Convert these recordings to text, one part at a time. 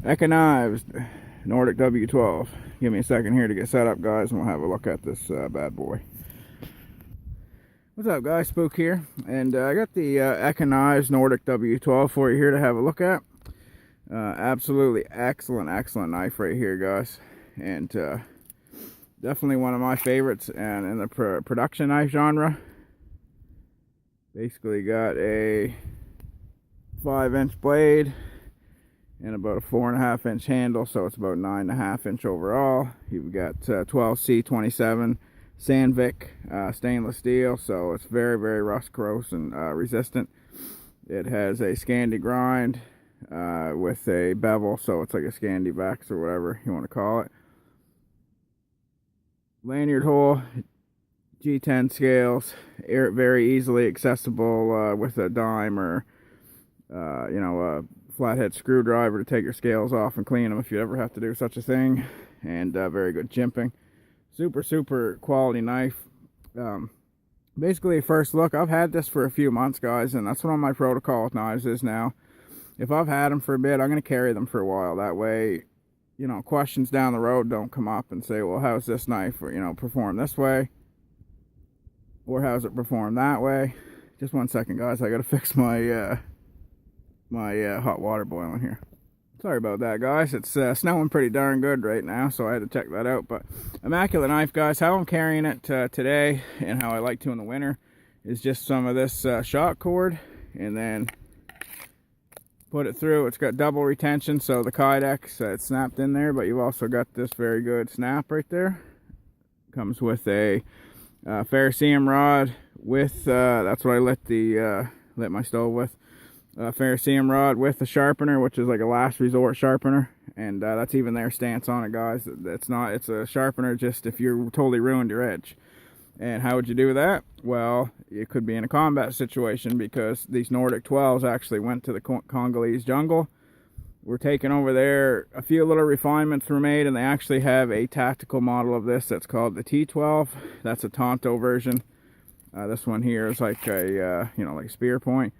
Eka Knives, Nordic W12. Give me a second here to get set up, guys, and we'll have a look at this bad boy. What's up, guys? Spook here, and I got the Eka Knives Nordic W12 for you here to have a look at. Absolutely excellent knife right here, guys, and definitely one of my favorites. And in the production knife genre, basically got a 5-inch blade and about a 4.5-inch handle, so it's about 9.5-inch overall. You've got 12C27 Sandvik stainless steel, so it's very rust corrosion resistant. It has a Scandi grind with a bevel, so it's like a Scandi Vex or whatever you want to call it. Lanyard hole, G10 scales, very easily accessible with a dime or a flathead screwdriver to take your scales off and clean them if you ever have to do such a thing. And very good jimping. Super quality knife. Basically, first look, I've had this for a few months, guys, and that's what my protocol with knives is now. If I've had them for a bit, I'm going to carry them for a while. That way, questions down the road don't come up and say, well, how's this knife, perform this way? Or how's it perform that way? Just one second, guys. I got to fix my hot water boiling here. Sorry about that, guys. It's snowing pretty darn good right now, so I had to check that out. But immaculate knife, guys. How I'm carrying it today, and how I like to in the winter, is just some of this shock cord, and then put it through. It's got double retention, so the Kydex, it's snapped in there, but you've also got this very good snap right there. Comes with a ferrocerium rod with, that's what I lit my stove with. Ferrocerium rod with a sharpener, which is like a last resort sharpener, and that's even their stance on it, guys. It's a sharpener just if you're totally ruined your edge. And how would you do that? Well, you could be in a combat situation, because these Nordic 12s actually went to the Congolese jungle, were taken over there, a few little refinements were made, and they actually have a tactical model of this that's called the T12. That's a Tonto version. This one here is like a like a spear point.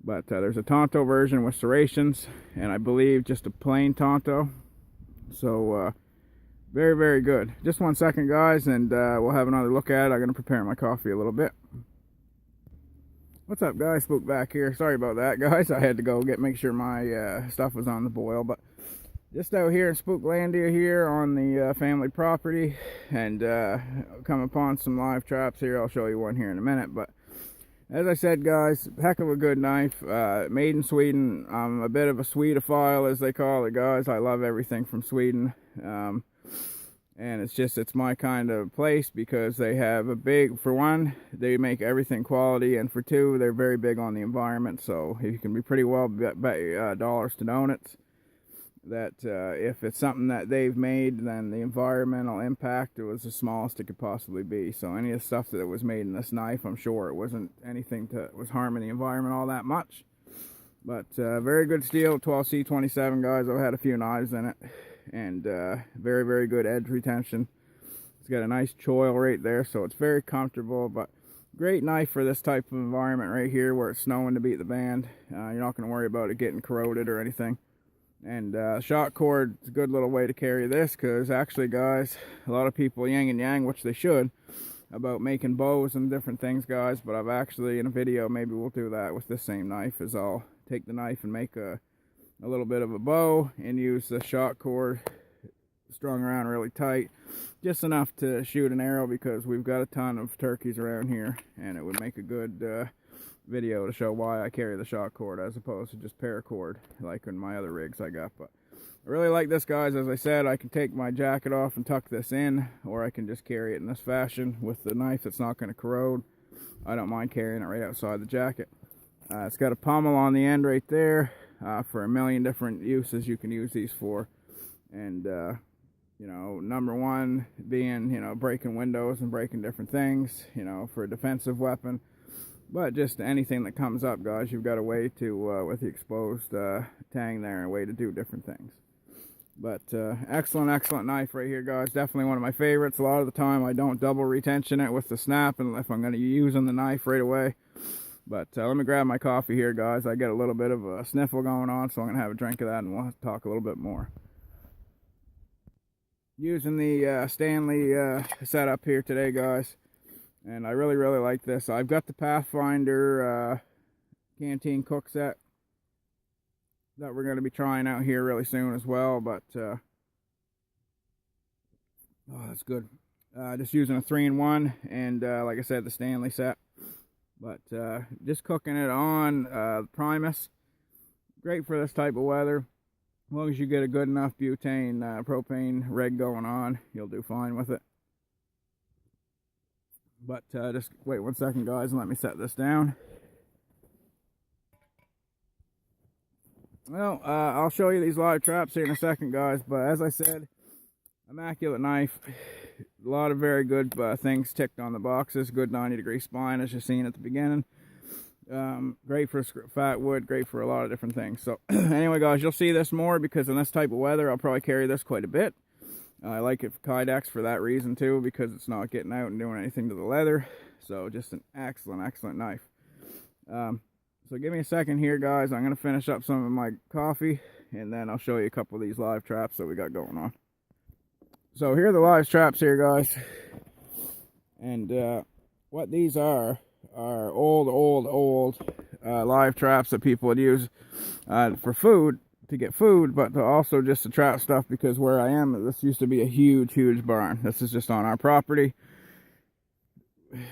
But there's a Tonto version with serrations, and I believe just a plain Tonto. So very good. Just one second, guys, and we'll have another look at it. I'm going to prepare my coffee a little bit. What's up, guys? Spook back here. Sorry about that, guys. I had to go make sure my stuff was on the boil. But just out here in Spooklandia here on the family property, and come upon some live traps here. I'll show you one here in a minute. But as I said, guys, heck of a good knife. Made in Sweden. I'm a bit of a Swedophile, as they call it, guys. I love everything from Sweden. And it's my kind of place, because they have for one, they make everything quality, and for two, they're very big on the environment. So you can be pretty well bet dollars to donuts that if it's something that they've made, then the environmental impact was the smallest it could possibly be. So any of the stuff that was made in this knife, I'm sure it wasn't anything that was harming the environment all that much. But very good steel, 12C27, guys. I've had a few knives in it, and very good edge retention. It's got a nice choil right there, so it's very comfortable. But great knife for this type of environment right here, where it's snowing to beat the band. You're not going to worry about it getting corroded or anything. And shock cord is a good little way to carry this, because actually, guys, a lot of people yang and yang, which they should, about making bows and different things, guys. But I've actually, in a video, maybe we'll do that with this same knife, is I'll take the knife and make a little bit of a bow and use the shock cord strung around really tight, just enough to shoot an arrow, because we've got a ton of turkeys around here, and it would make a good video to show why I carry the shock cord as opposed to just paracord like in my other rigs I got. But I really like this, guys. As I said, I can take my jacket off and tuck this in, or I can just carry it in this fashion with the knife that's not going to corrode. I don't mind carrying it right outside the jacket. It's got a pommel on the end right there for a million different uses you can use these for. And number one being breaking windows and breaking different things, for a defensive weapon. But just anything that comes up, guys, you've got a way to, with the exposed tang there, a way to do different things. But excellent knife right here, guys. Definitely one of my favorites. A lot of the time I don't double retention it with the snap, and if I'm going to be using the knife right away. But let me grab my coffee here, guys. I get a little bit of a sniffle going on, so I'm gonna have a drink of that and we'll talk a little bit more. Using the Stanley setup here today, guys, and I really like this. I've got the Pathfinder canteen cook set that we're going to be trying out here really soon as well, but oh, that's good. Just using a 3-in-1 and like I said, the Stanley set, but just cooking it on Primus. Great for this type of weather. As long as you get a good enough butane propane rig going on, you'll do fine with it. But just wait 1 second, guys, and let me set this down. Well, I'll show you these live traps here in a second, guys, but as I said, immaculate knife. A lot of very good things ticked on the boxes. Good 90-degree spine, as you've seen at the beginning. Great for fat wood, great for a lot of different things. So anyway, guys, you'll see this more because in this type of weather, I'll probably carry this quite a bit. I like it for kydex for that reason too, because it's not getting out and doing anything to the leather. So just an excellent knife. So give me a second here, guys. I'm going to finish up some of my coffee, and then I'll show you a couple of these live traps that we got going on. So here are the live traps here, guys. And what these are old live traps that people would use for food, to get food, but also just to trap stuff, because where I am, this used to be a huge barn. This is just on our property.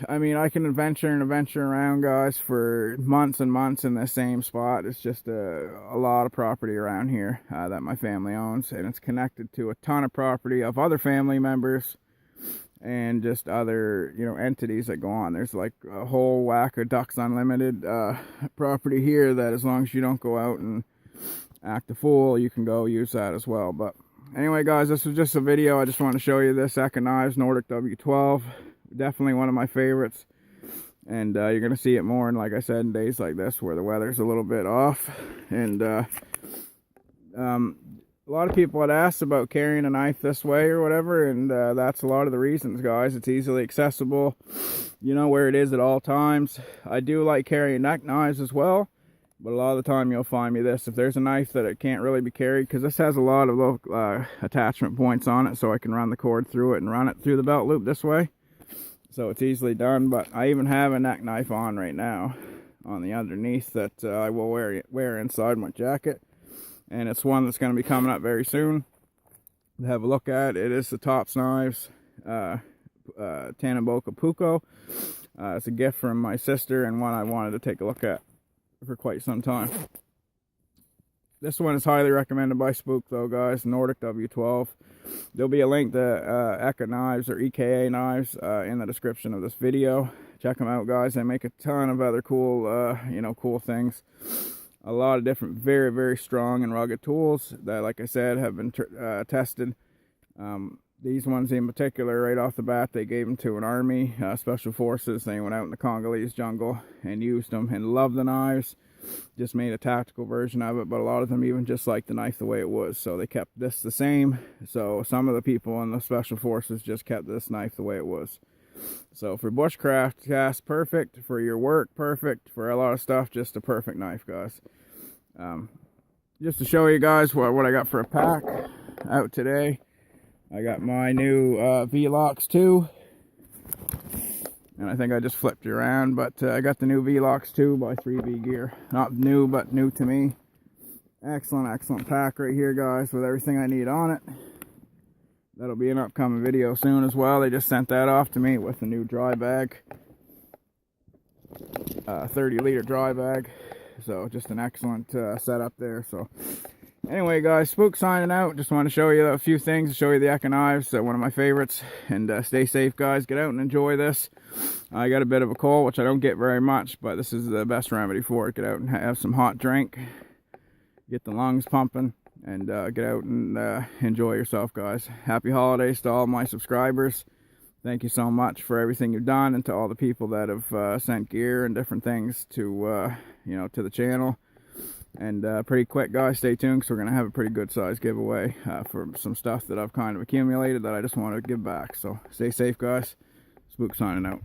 I mean, I can venture around, guys, for months and months in the same spot. It's just a lot of property around here that my family owns, and it's connected to a ton of property of other family members and just other, you know, entities that go on. There's like a whole whack of Ducks Unlimited property here that, as long as you don't go out and act a fool, you can go use that as well. But anyway, guys, this was just a video. I just want to show you this Eka Knives Nordic W12. Definitely one of my favorites, and you're gonna see it more, and like I said, in days like this where the weather's a little bit off. And a lot of people had asked about carrying a knife this way or whatever, and that's a lot of the reasons, guys. It's easily accessible, you know where it is at all times. I do like carrying neck knives as well, but a lot of the time you'll find me this. If there's a knife that it can't really be carried, because this has a lot of little attachment points on it, so I can run the cord through it and run it through the belt loop this way. So it's easily done. But I even have a neck knife on right now on the underneath that I will wear inside my jacket, and it's one that's going to be coming up very soon to have a look at. It is the Tops Knives Tanamboka Puko. It's a gift from my sister, and one I wanted to take a look at for quite some time. This one is highly recommended by Spook, though, guys. Nordic W12. There'll be a link to Eka Knives, or EKA Knives, in the description of this video. Check them out, guys. They make a ton of other cool, you know, cool things. A lot of different, very strong and rugged tools that, like I said, have been tested. These ones in particular, right off the bat, they gave them to an army, special forces. They went out in the Congolese jungle and used them and loved the knives. Just made a tactical version of it, but a lot of them even just liked the knife the way it was, so they kept this the same. So some of the people in the special forces just kept this knife the way it was. So for bushcraft cast, perfect. For your work, perfect. For a lot of stuff, just a perfect knife, guys. Just to show you guys what I got for a pack out today. I got my new V-Lox 2. And I think I just flipped you around, but I got the new V-Lox 2 by 3V Gear. Not new, but new to me. Excellent pack right here, guys, with everything I need on it. That'll be an upcoming video soon as well. They just sent that off to me with a new dry bag. 30-liter dry bag. So just an excellent setup there. So anyway, guys, Spook signing out. Just want to show you a few things, show you the Eka Knives, one of my favorites. And stay safe, guys. Get out and enjoy this. I got a bit of a cold, which I don't get very much, but this is the best remedy for it. Get out and have some hot drink, get the lungs pumping, and get out and enjoy yourself, guys. Happy holidays to all my subscribers. Thank you so much for everything you've done, and to all the people that have sent gear and different things to you know, to the channel. And pretty quick, guys, stay tuned, because we're going to have a pretty good size giveaway for some stuff that I've kind of accumulated that I just want to give back. So stay safe, guys. Spook signing out.